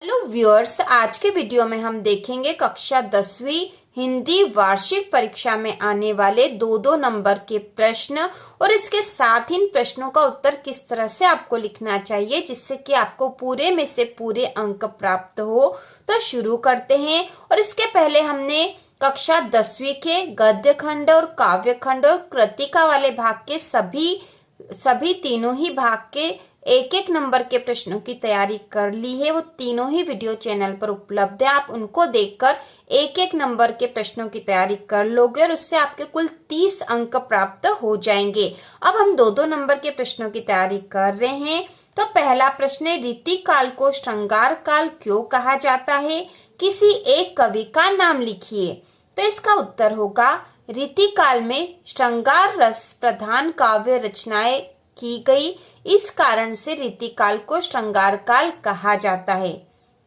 Hello viewers, आज के video में हम देखेंगे कक्षा 10वीं हिंदी वार्षिक परीक्षा में आने वाले दो नंबर के प्रश्न और इसके साथ इन प्रश्नों का उत्तर किस तरह से आपको लिखना चाहिए जिससे कि आपको पूरे में से पूरे अंक प्राप्त हो। तो शुरू करते हैं। और इसके पहले हमने कक्षा 10वीं के गद्य खंड और काव्य खंड और कृतिका वाले भाग के सभी तीनों ही भाग के एक एक नंबर के प्रश्नों की तैयारी कर ली है। वो तीनों ही वीडियो चैनल पर उपलब्ध है। आप उनको देखकर एक एक नंबर के प्रश्नों की तैयारी कर लोगे और उससे आपके कुल 30 अंक प्राप्त हो जाएंगे। अब हम दो नंबर के प्रश्नों की तैयारी कर रहे हैं। तो पहला प्रश्न है, रीतिकाल को श्रृंगार काल क्यों कहा जाता है? किसी एक कवि का नाम लिखिए। तो इसका उत्तर होगा, रीतिकाल में श्रृंगार रस प्रधान काव्य रचनाएं की गई, इस कारण से रीतिकाल को श्रृंगार काल कहा जाता है।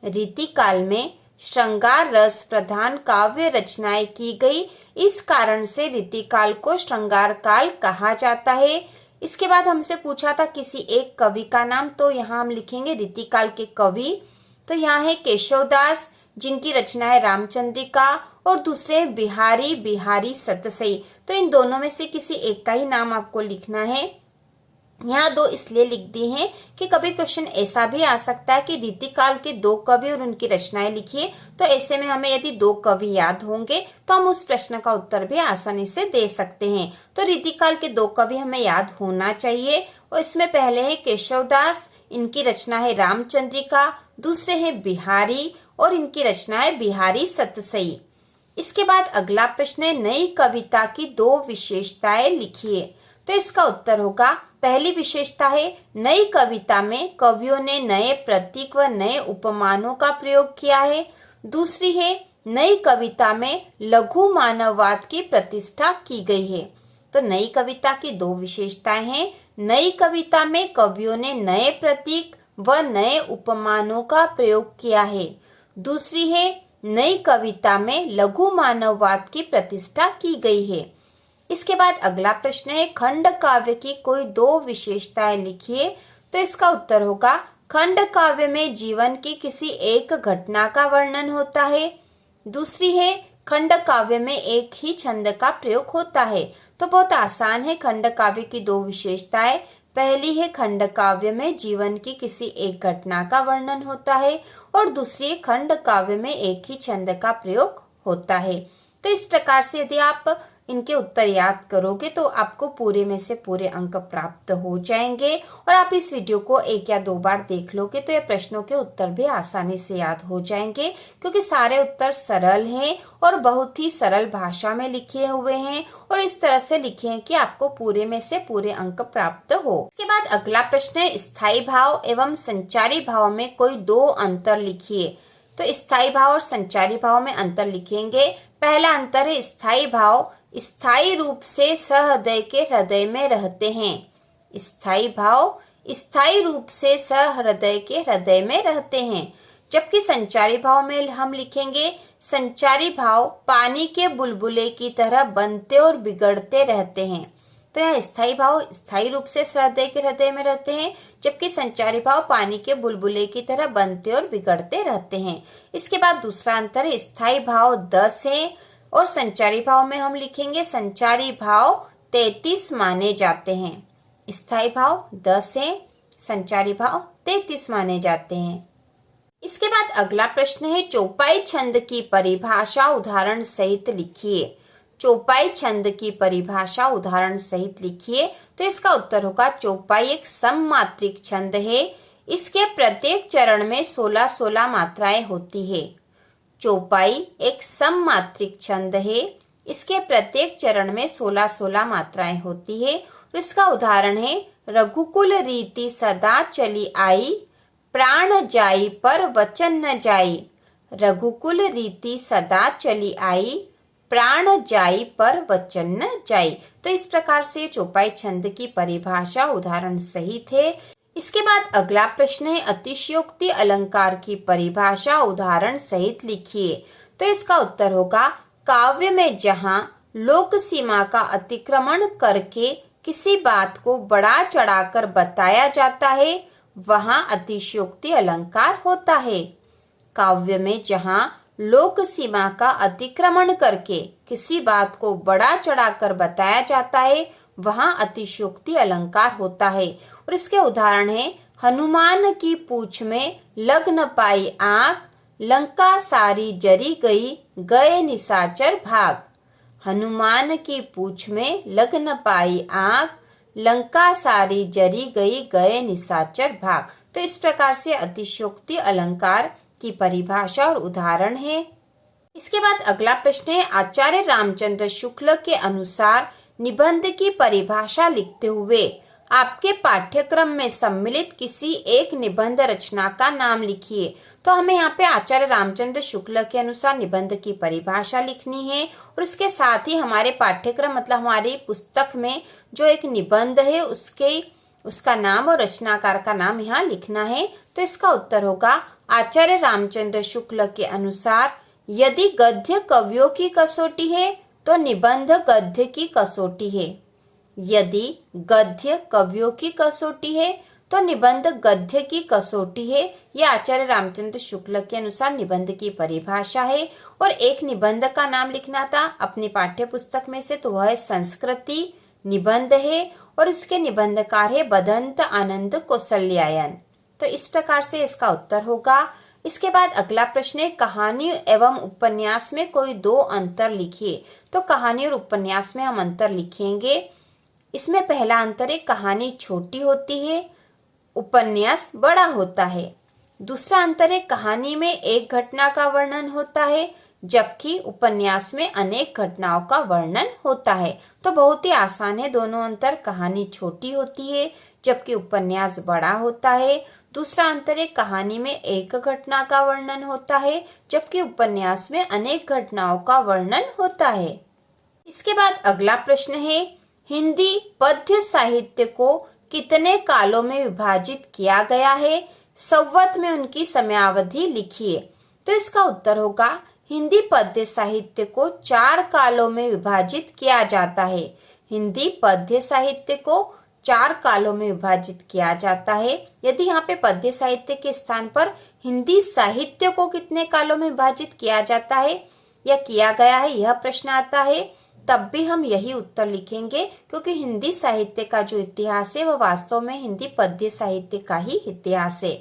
रीतिकाल में श्रृंगार रस प्रधान काव्य रचनाएं की गई, इस कारण से रीतिकाल को श्रृंगार काल कहा जाता है। इसके बाद हमसे पूछा था किसी एक कवि का नाम, तो यहाँ हम लिखेंगे रीतिकाल के कवि। तो यहाँ है केशवदास, जिनकी रचना है रामचंद्रिका, और दूसरे बिहारी सतसई। तो इन दोनों में से किसी एक का ही नाम आपको लिखना है। यहाँ दो इसलिए लिख दी हैं कि कभी क्वेश्चन ऐसा भी आ सकता है कि रीतिकाल के दो कवि और उनकी रचनाएं लिखिए। तो ऐसे में हमें यदि दो कवि याद होंगे तो हम उस प्रश्न का उत्तर भी आसानी से दे सकते हैं। तो रीतिकाल के दो कवि हमें याद होना चाहिए। और इसमें पहले है केशवदास, इनकी रचना है रामचंद्रिका। दूसरे है बिहारी और इनकी रचना है बिहारी सतसई। इसके बाद अगला प्रश्न है, नई कविता की दो विशेषताएं लिखिए। तो इसका उत्तर होगा, पहली विशेषता है, नई कविता में कवियों ने नए प्रतीक व नए उपमानों का प्रयोग किया है। दूसरी है, नई कविता में लघु मानववाद की प्रतिष्ठा की गई है। तो नई कविता की दो विशेषताएं हैं, नई कविता में कवियों ने नए प्रतीक व नए उपमानों का प्रयोग किया है। दूसरी है, नई कविता में लघु मानववाद की प्रतिष्ठा की गई है। इसके बाद अगला प्रश्न है, खंड काव्य की कोई दो विशेषताएं लिखिए। तो इसका उत्तर होगा, खंड काव्य में जीवन की किसी एक घटना का वर्णन होता है। दूसरी है, खंड काव्य में एक ही छंद का प्रयोग होता है। तो बहुत आसान है खंड काव्य की दो विशेषताएं। पहली है, खंड काव्य में जीवन की किसी एक घटना का वर्णन होता है, और दूसरी, खंड काव्य में एक ही छंद का प्रयोग होता है। तो इस प्रकार से यदि आप इनके उत्तर याद करोगे तो आपको पूरे में से पूरे अंक प्राप्त हो जाएंगे। और आप इस वीडियो को एक या दो बार देख लोगे तो ये प्रश्नों के उत्तर भी आसानी से याद हो जाएंगे, क्योंकि सारे उत्तर सरल हैं और बहुत ही सरल भाषा में लिखे हुए हैं और इस तरह से लिखे हैं कि आपको पूरे में से पूरे अंक प्राप्त हो। इसके बाद अगला प्रश्न है, स्थायी भाव एवं संचारी भाव में कोई दो अंतर लिखिए। तो स्थायी भाव और संचारी भाव में अंतर लिखेंगे। पहला अंतर है, स्थायी भाव स्थायी रूप से सहृदय के हृदय में रहते हैं। स्थायी भाव स्थायी रूप से सहृदय के हृदय में रहते हैं। जबकि संचारी भाव में हम लिखेंगे, संचारी भाव पानी के बुलबुले की तरह बनते और बिगड़ते रहते हैं। तो यहाँ स्थायी भाव स्थायी रूप से सहृदय के हृदय में रहते हैं, जबकि संचारी भाव पानी के बुलबुले की तरह बनते और बिगड़ते रहते हैं। इसके बाद दूसरा अंतर है, स्थायी भाव 10 है और संचारी भाव में हम लिखेंगे, संचारी भाव 33 माने जाते हैं। स्थायी भाव 10 है, संचारी भाव 33 माने जाते हैं। इसके बाद अगला प्रश्न है, चौपाई छंद की परिभाषा उदाहरण सहित लिखिए। चौपाई छंद की परिभाषा उदाहरण सहित लिखिए। तो इसका उत्तर होगा, चौपाई एक सममात्रिक छंद है। इसके प्रत्येक चरण में 16-16 मात्राएं होती है। चौपाई एक सममात्रिक छंद है। इसके प्रत्येक चरण में 16-16 मात्राएं होती है। और इसका उदाहरण है, रघुकुल रीति सदा चली आई, प्राण जाई पर वचन न जाई। रघुकुल रीति सदा चली आई, प्राण जाई पर वचन न जाई। तो इस प्रकार से चौपाई छंद की परिभाषा उदाहरण सहित है। इसके बाद अगला प्रश्न है, अतिशयोक्ति अलंकार की परिभाषा उदाहरण सहित लिखिए। तो इसका उत्तर होगा, काव्य में जहाँ लोक सीमा का अतिक्रमण करके किसी बात को बढ़ा चढ़ाकर बताया जाता है, वहाँ अतिशयोक्ति अलंकार होता है। काव्य में जहाँ लोक सीमा का अतिक्रमण करके किसी बात को बड़ा चढ़ाकर बताया जाता है वहाँ अतिशयोक्ति अलंकार होता है। और इसके उदाहरण है, हनुमान की पूंछ में लग न पाई आंख, लंका सारी जरी गई, गए निशाचर भाग। हनुमान की पूंछ में लग न पाई आंख, लंका सारी जरी गई, गए निशाचर भाग। तो इस प्रकार से अतिशयोक्ति अलंकार की परिभाषा और उदाहरण है। इसके बाद अगला प्रश्न है, आचार्य रामचंद्र शुक्ल के अनुसार निबंध की परिभाषा लिखते हुए आपके पाठ्यक्रम में सम्मिलित किसी एक निबंध रचना का नाम लिखिए। तो हमें यहाँ पे आचार्य रामचंद्र शुक्ल के अनुसार निबंध की परिभाषा लिखनी है और इसके साथ ही हमारे पाठ्यक्रम मतलब हमारी पुस्तक में जो एक निबंध है उसका नाम और रचनाकार का नाम यहाँ लिखना है। तो इसका उत्तर होगा, आचार्य रामचंद्र शुक्ल के अनुसार यदि गद्य कवियों की कसौटी है तो निबंध गद्य की कसौटी है। यदि गद्य कवियों की कसौटी है तो निबंध गद्य की कसौटी है। यह आचार्य रामचंद्र शुक्ल के अनुसार निबंध की परिभाषा है। और एक निबंध का नाम लिखना था अपनी पाठ्य पुस्तक में से, तो वह संस्कृति निबंध है और इसके निबंधकार है बदंत आनंद कौशल्यायन। तो इस प्रकार से इसका उत्तर होगा। इसके बाद अगला प्रश्न है, कहानी एवं उपन्यास में कोई दो अंतर लिखिए। तो कहानी और उपन्यास में हम अंतर लिखेंगे। इसमें पहला अंतर है, कहानी छोटी होती है, उपन्यास बड़ा होता है। दूसरा अंतर है, कहानी में एक घटना का वर्णन होता है जबकि उपन्यास में अनेक घटनाओं का वर्णन होता है। तो बहुत ही आसान है दोनों अंतर, कहानी छोटी होती है जबकि उपन्यास बड़ा होता है। दूसरा अंतर है, कहानी में एक घटना का वर्णन होता है जबकि उपन्यास में अनेक घटनाओं का वर्णन होता है। इसके बाद अगला प्रश्न है, हिंदी पद्य साहित्य को कितने कालों में विभाजित किया गया है? संवत में उनकी समयावधि लिखिए। तो इसका उत्तर होगा, हिंदी पद्य साहित्य को 4 कालों में विभाजित किया जाता है। हिंदी पद्य साहित्य को 4 कालों में विभाजित किया जाता है। यदि यहाँ पे पद्य साहित्य के स्थान पर हिंदी साहित्य को कितने कालों में विभाजित किया जाता है या किया गया है यह प्रश्न आता है, तब भी हम यही उत्तर लिखेंगे क्योंकि हिंदी साहित्य का जो इतिहास है वह वास्तव में हिंदी पद्य साहित्य का ही इतिहास है।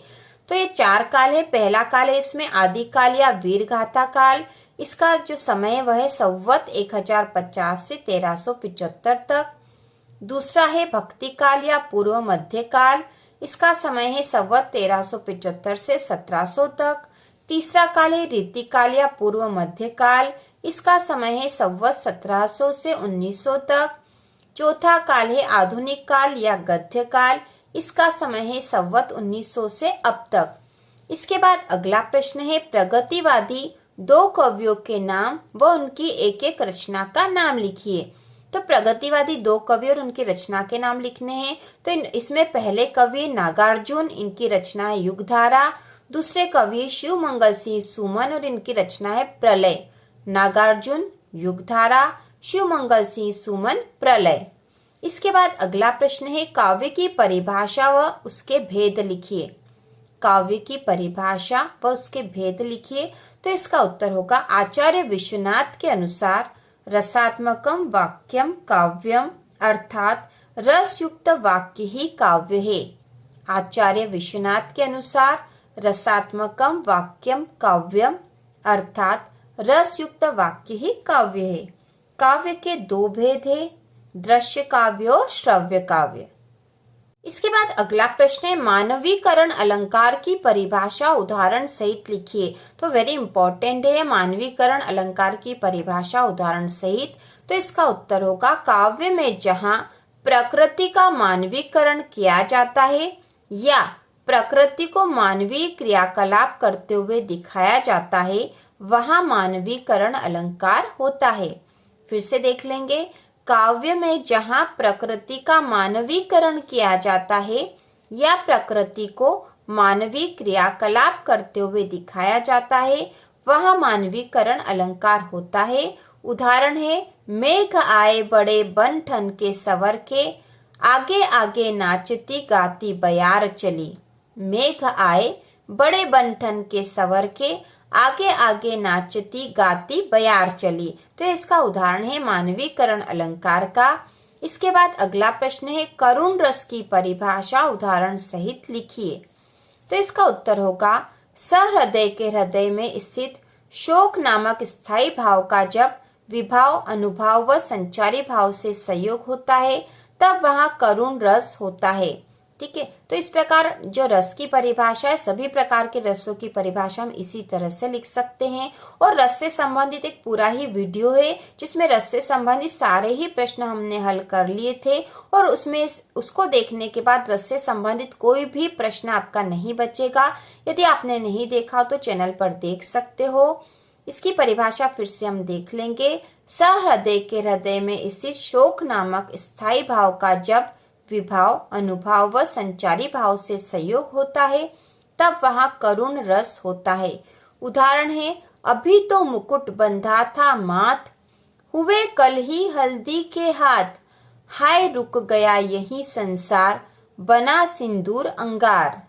तो ये 4 काल है। पहला काल है इसमें आदिकाल या वीरगाथा काल। इसका जो समय है वह है संवत 1050 से 1375 तक। दूसरा है भक्ति काल या पूर्व मध्य काल। इसका समय है संवत 1375 से 1700 तक। तीसरा काल है रीति काल या पूर्व मध्य काल। इसका समय है संवत 1700 से 1900 तक। चौथा काल है आधुनिक काल या गद्य काल। इसका समय है संवत 1900 से अब तक। इसके बाद अगला प्रश्न है, प्रगतिवादी 2 कवियों के नाम व उनकी एक एक रचना का नाम लिखिए। तो प्रगतिवादी 2 कवि और उनकी रचना के नाम लिखने हैं। तो इसमें पहले कवि नागार्जुन, इनकी रचना है युगधारा। दूसरे कवि शिव मंगल सिंह सुमन और इनकी रचना है प्रलय। नागार्जुन, युगधारा, शिव मंगल सिंह सुमन, प्रलय। इसके बाद अगला प्रश्न है, काव्य की परिभाषा व उसके भेद लिखिए। काव्य की परिभाषा व उसके भेद लिखिए। तो इसका उत्तर होगा, आचार्य विश्वनाथ के अनुसार रसात्मकम वाक्यम काव्यम, अर्थात रस युक्त वाक्य ही काव्य है। आचार्य विश्वनाथ के अनुसार रसात्मकम वाक्यम काव्यम, अर्थात रस युक्त वाक्य ही काव्य है। काव्य के 2 भेद है, दृश्य काव्य और श्रव्य काव्य। इसके बाद अगला प्रश्न है, मानवीकरण अलंकार की परिभाषा उदाहरण सहित लिखिए। तो वेरी इंपॉर्टेंट है मानवीकरण अलंकार की परिभाषा उदाहरण सहित। तो इसका उत्तर होगा, काव्य में जहाँ प्रकृति का मानवीकरण किया जाता है या प्रकृति को मानवीय क्रियाकलाप करते हुए दिखाया जाता है वहाँ मानवीकरण अलंकार होता है। फिर से देख लेंगे, काव्य में जहाँ प्रकृति का मानवीकरण किया जाता है या प्रकृति को मानवीय क्रियाकलाप करते हुए दिखाया जाता है वहाँ मानवीकरण अलंकार होता है। उदाहरण है, मेघ आए बड़े बन ठन के सवर के, आगे आगे नाचती गाती बयार चली। मेघ आए बड़े बंठन के सवर के, आगे आगे नाचती गाती बयार चली। तो इसका उदाहरण है मानवीकरण अलंकार का। इसके बाद अगला प्रश्न है करुण रस की परिभाषा उदाहरण सहित लिखिए। तो इसका उत्तर होगा सहृदय के हृदय में स्थित शोक नामक स्थायी भाव का जब विभाव, अनुभाव व संचारी भाव से संयोग होता है तब वहां करुण रस होता है। ठीक है, तो इस प्रकार जो रस की परिभाषा है, सभी प्रकार के रसों की परिभाषा हम इसी तरह से लिख सकते हैं। और रस से संबंधित एक पूरा ही वीडियो है जिसमें रस से संबंधित सारे ही प्रश्न हमने हल कर लिए थे, और उसमें उसको देखने के बाद रस से संबंधित कोई भी प्रश्न आपका नहीं बचेगा। यदि आपने नहीं देखा तो चैनल पर देख सकते हो। इसकी परिभाषा फिर से हम देख लेंगे। सहृदय के हृदय में स्थित शोक नामक स्थायी भाव का जब विभाव, अनुभाव व संचारी भाव से संयोग होता है तब वहां करुण रस होता है। उदाहरण है अभी तो मुकुट बंधा था माथ, हुए कल ही हल्दी के हाथ, हाय रुक गया यही संसार, बना सिंदूर अंगार।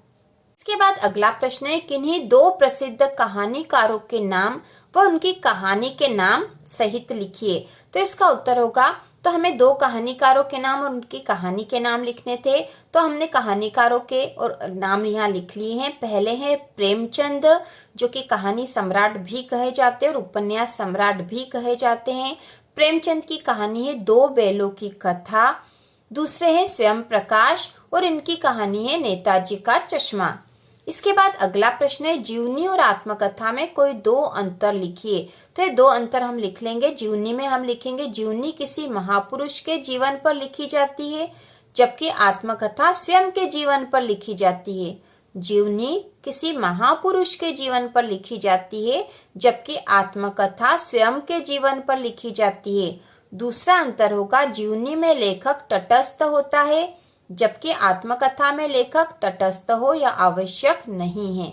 इसके बाद अगला प्रश्न है किन्हीं दो प्रसिद्ध कहानीकारों के नाम व उनकी कहानी के नाम सहित लिखिए। तो इसका उत्तर होगा, तो हमें दो कहानीकारों के नाम और उनकी कहानी के नाम लिखने थे, तो हमने कहानीकारों के और नाम यहाँ लिख लिए हैं। पहले है प्रेमचंद, जो कि कहानी सम्राट भी कहे जाते हैं और उपन्यास सम्राट भी कहे जाते हैं। प्रेमचंद की कहानी है दो बैलों की कथा। दूसरे हैं स्वयं प्रकाश और इनकी कहानी है नेताजी का चश्मा। इसके बाद अगला प्रश्न है जीवनी और आत्मकथा में कोई दो अंतर लिखिए। तो ये दो अंतर हम लिख लेंगे। जीवनी में हम लिखेंगे जीवनी किसी महापुरुष के जीवन पर लिखी जाती है, जबकि आत्मकथा स्वयं के जीवन पर लिखी जाती है। जीवनी किसी महापुरुष के जीवन पर लिखी जाती है, जबकि आत्मकथा स्वयं के जीवन पर लिखी जाती है। दूसरा अंतर होगा जीवनी में लेखक तटस्थ होता है, जबकि आत्मकथा में लेखक तटस्थ हो या आवश्यक नहीं है।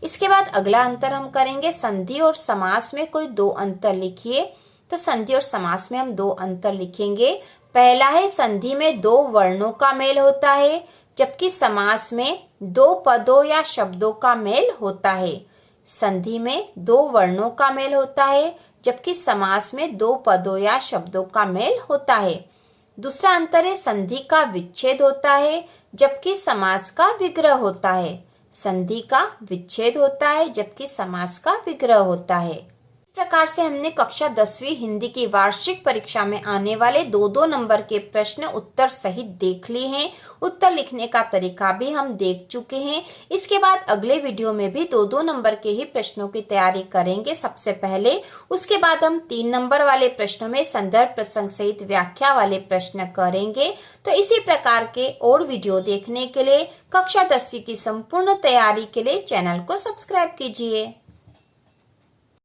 इसके बाद अगला अंतर हम करेंगे संधि और समास में कोई दो अंतर लिखिए। तो संधि और समास में हम दो अंतर लिखेंगे। पहला है संधि में दो वर्णों का मेल होता है, जबकि समास में दो पदों या शब्दों का मेल होता है। संधि में दो वर्णों का मेल होता है, जबकि समास में दो पदों या शब्दों का मेल होता है। दूसरा अंतर है संधि का विच्छेद होता है, जबकि समास का विग्रह होता है। संधि का विच्छेद होता है, जबकि समास का विग्रह होता है। इस प्रकार से हमने कक्षा 10वीं हिंदी की वार्षिक परीक्षा में आने वाले 2-2 नंबर के प्रश्न उत्तर सहित देख लिए हैं। उत्तर लिखने का तरीका भी हम देख चुके हैं। इसके बाद अगले वीडियो में भी 2-2 नंबर के ही प्रश्नों की तैयारी करेंगे सबसे पहले। उसके बाद हम 3 नंबर वाले प्रश्नों में संदर्भ प्रसंग सहित व्याख्या वाले प्रश्न करेंगे। तो इसी प्रकार के और वीडियो देखने के लिए कक्षा 10वीं की संपूर्ण तैयारी के लिए चैनल को सब्सक्राइब कीजिए।